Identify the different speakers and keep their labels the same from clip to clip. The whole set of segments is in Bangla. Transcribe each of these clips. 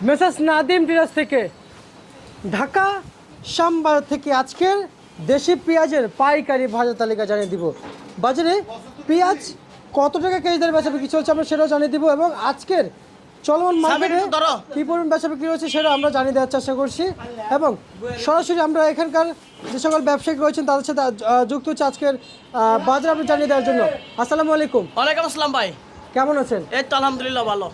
Speaker 1: মেসার্স নাদিম ডিলার্স থেকে ঢাকা শ্যামবাজার থেকে আজকের দেশি পেঁয়াজের পাইকারি বাজার তালিকা জানিয়ে দিব। বাজারে পেঁয়াজ কত টাকা কেজি দরে বেচা বিক্রি চলছে আমরা সেটাও জানিয়ে দিব, এবং আজকের চলমান মার্কেটে কী পরিমাণ বেচা বিক্রি হচ্ছে সেটা আমরা জানিয়ে দেওয়ার চেষ্টা করছি, এবং সরাসরি আমরা এখানকার যে সকল ব্যবসায়িক রয়েছেন তাদের সাথে যুক্ত হচ্ছে আজকের বাজার আপনি জানিয়ে দেওয়ার জন্য। আসসালামু আলাইকুম।
Speaker 2: ওয়ালাইকুম আসসালাম ভাই,
Speaker 1: কেমন আছেন?
Speaker 2: এই তো আলহামদুলিল্লাহ ভালো।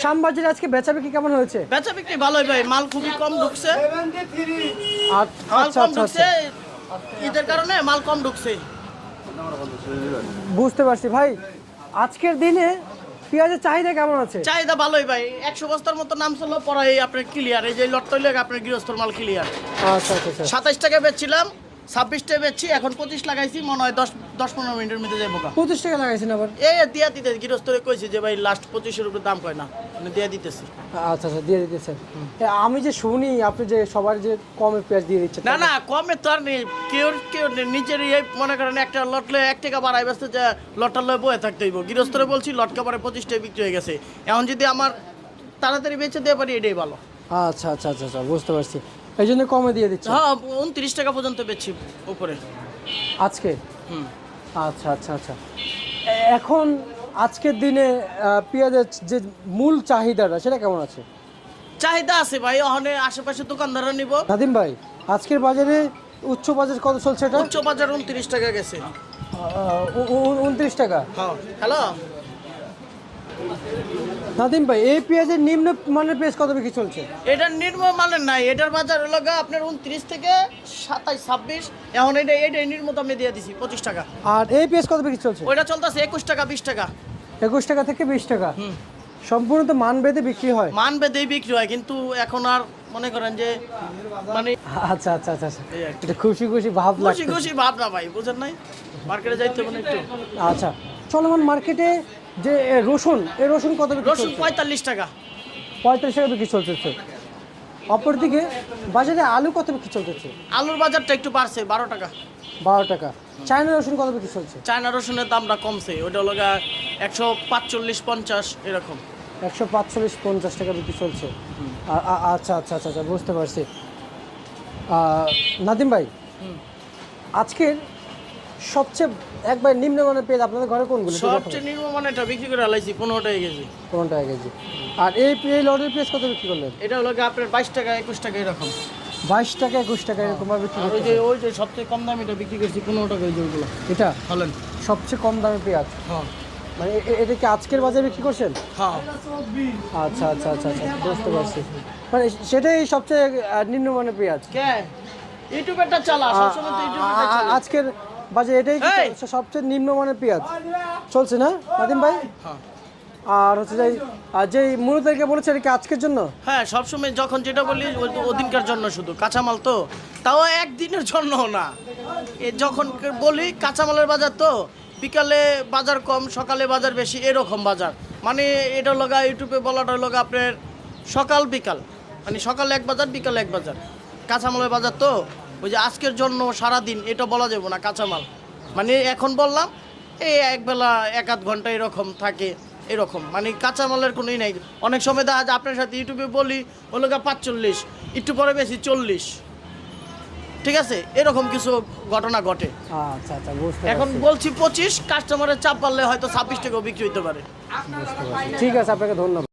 Speaker 1: শ্যামবাজারে আজকে বেচা বিক্রি কেমন হয়েছে?
Speaker 2: বেচা বিক্রি ভালোই ভাই, মাল খুবই কম ঢুকছে। মাল
Speaker 1: আচ্ছা
Speaker 2: কম
Speaker 1: আচ্ছা
Speaker 2: ঢুকছে,
Speaker 1: আচ্ছা,
Speaker 2: ঈদের কারণে মাল কম ঢুকছে।
Speaker 1: বুঝতে পারছি ভাই। আজকের দিনে পেঁয়াজের চাহিদা কেমন আছে?
Speaker 2: চাহিদা ভালোই ভাই, 100 বস্তার মতো নাম ছিল, পরে আপনার ক্লিয়ার। এই যে লটটা হইলে আপনার গৃহস্থর মাল ক্লিয়ার।
Speaker 1: আচ্ছা আচ্ছা আচ্ছা।
Speaker 2: 27 টাকা বেচছিলাম, 26 টাকা বেচছি, এখন 25 লাগাইছি, মনে হয় 10-15 মিনিটের মধ্যে যাবো।
Speaker 1: 25 টাকা লাগাইছেন আবার?
Speaker 2: এই দিয়া দিতে গৃহস্থরে কইছি যে ভাই লাস্ট 25-এর উপরে দাম কয় না, মানে দিয়া দিতেছি।
Speaker 1: আচ্ছা আচ্ছা, দিয়ে দিতেছেন। আমি যে শুনি আপনি যে সবার যে কমে পেঁয়াজ দিয়ে দিচ্ছেন।
Speaker 2: না না, কমে তো আর নেই, কেউ নিজের মনে করেন একটা লটলে 1 টাকা বাড়াই ব্যস্ত, যে লটটা লয়ে বয়ে থাকতে হইব। গৃহস্থরে বলছি লটকা পরে 25 টাকা বিক্রি হয়ে গেছে, এখন যদি আমার তাড়াতাড়ি বেচে দিয়ে পারি এটাই ভালো।
Speaker 1: আচ্ছা আচ্ছা আচ্ছা আচ্ছা, বুঝতে পারছি, এই জন্য কমে দিয়ে দিচ্ছেন।
Speaker 2: হ্যাঁ, 29 টাকা পর্যন্ত বেচছি উপরে
Speaker 1: আজকে।
Speaker 2: হুম।
Speaker 1: আচ্ছা আচ্ছা আচ্ছা। এখন আজকের দিনে পেঁয়াজের যে মূল চাহিদাটা সেটা কেমন আছে?
Speaker 2: চাহিদা আছে ভাই, ওখানে আশেপাশে দোকানদাররা নিব।
Speaker 1: নাদিম ভাই, আজকের বাজারে উচ্চ বাজার কত চলছে এটা?
Speaker 2: উচ্চ বাজার 29 টাকা গেছে।
Speaker 1: 29 টাকা।
Speaker 2: হ্যাঁ, হ্যালো
Speaker 1: নাদিম ভাই, এই পেঁয়াজের নিম্ন মানের পেঁয়াজ কত বিক্রি চলছে?
Speaker 2: এটার নির্ম মানের নাই, এটার বাজার হলো আপনার 29 থেকে 27-26। এখন এটা নির্মত আমি দিয়ে দিছি 25 টাকা।
Speaker 1: আর এই পেঁয়াজ কত বিক্রি চলছে?
Speaker 2: ওইটা চলতেছে 21 টাকা 20 টাকা।
Speaker 1: 21 টাকা থেকে 20 টাকা। সম্পূর্ণ তো মান বেঁধে বিক্রি হয়?
Speaker 2: মান বেঁধেই বিক্রি হয়, কিন্তু এখন আর মনে করেন যে মানে
Speaker 1: আচ্ছা আচ্ছা আচ্ছা আচ্ছা,
Speaker 2: এই আর কি।
Speaker 1: এটা খুশি খুশি ভাব
Speaker 2: খুশি
Speaker 1: লাগছে।
Speaker 2: খুশি ভাব না ভাই, বুঝেন নাই, মার্কেটে যাইতে মানে একটু।
Speaker 1: আচ্ছা, চলমান মার্কেটে যে রসুন, এই রসুন কত বিক্রি
Speaker 2: রসুন
Speaker 1: চলছে?
Speaker 2: 45 টাকা।
Speaker 1: 45 টাকা বিক্রি চলতেছে। অপরদিকে বাজারে আলু কত বিক্রি চলতেছে?
Speaker 2: আলুর বাজারটা একটু বাড়ছে 12 টাকা।
Speaker 1: 12 টাকা। চায়না রসুন কত বিক্রি চলছে?
Speaker 2: চায়না রসুনের দামটা কমছে, ওইটা হলো 145-50 এরকম।
Speaker 1: 145-50 টাকা বিক্রি চলছে। আচ্ছা আচ্ছা আচ্ছা আচ্ছা, বুঝতে পারছি। নাদিম ভাই, আজকের সবচেয়ে একবার নিম্নমানের পেঁয়াজ আপনাদের ঘরে কোনগুলো?
Speaker 2: সবচেয়ে নিম্নমানেরটা বিক্রি করে আলাইছি 15 টাকা কেজি।
Speaker 1: 15 টাকা কেজি। আর এই লটের পেঁয়াজ কত বিক্রি করলেন?
Speaker 2: এটা হলো আপনার 22 টাকা 21 টাকা এরকম।
Speaker 1: 22 টাকা 21 টাকা এরকম ভাবে বিক্রি
Speaker 2: আর
Speaker 1: করতেছেন?
Speaker 2: ওই যে সবচেয়ে কম দামিটা বিক্রি করছি 15 টাকা, ওই যে ওইগুলো।
Speaker 1: এটা
Speaker 2: বলেন।
Speaker 1: সবচেয়ে কম দামে পেঁয়াজ?
Speaker 2: হ্যাঁ
Speaker 1: মানে এটা কি আজকের বাজারে বিক্রি করছেন?
Speaker 2: হ্যাঁ।
Speaker 1: আচ্ছা আচ্ছা আচ্ছা আচ্ছা, বুঝতে পারছি। মানে সেটাই সবচেয়ে নিম্নমানের পেঁয়াজ।
Speaker 2: কে ইউটিউবেরটা চালা, সবসময় তো ইউটিউবেরটা চালা।
Speaker 1: আজকের বাজারে এটাই কি
Speaker 2: এই!
Speaker 1: সবচেয়ে নিম্নমানের পেঁয়াজ চলছে না নাদিম ভাই?
Speaker 2: হ্যাঁ
Speaker 1: আর হচ্ছে যে মূলতালিকা বলেছে এটা কি আজকের জন্য?
Speaker 2: হ্যাঁ, সবসময় যখন যেটা বলি ওদিনকার জন্য, শুধু কাঁচামাল তো, তাও একদিনের জন্য না। যখন বলি কাঁচামালের বাজার তো, বিকালে বাজার কম, সকালে বাজার বেশি, এরকম বাজার। মানে এটা লগা ইউটিউবে বলাটা লগা আপনার সকাল বিকাল, মানে সকালে এক বাজার বিকালে এক বাজার। কাঁচামালের বাজার তো ওই যে আজকের জন্য সারাদিন এটা বলা যাবে না কাঁচামাল, মানে এখন বললাম এই একবেলা 1-8 ঘন্টা এরকম থাকে, এরকম মানে কাঁচামালের কোনোই নাই। অনেক সময় দেখা যায় আপনার সাথে ইউটিউবে বলি ওগুলো 45, একটু পরে বেশি 40, ঠিক আছে, এরকম কিছু ঘটনা ঘটে।
Speaker 1: আচ্ছা আচ্ছা, বুঝতে
Speaker 2: এখন
Speaker 1: পারছি।
Speaker 2: বলছি 25, কাস্টমারের চাপ পারলে হয়তো 26 টাকাও বিক্রি হইতে পারে।
Speaker 1: ঠিক আছে, আপনাকে ধন্যবাদ।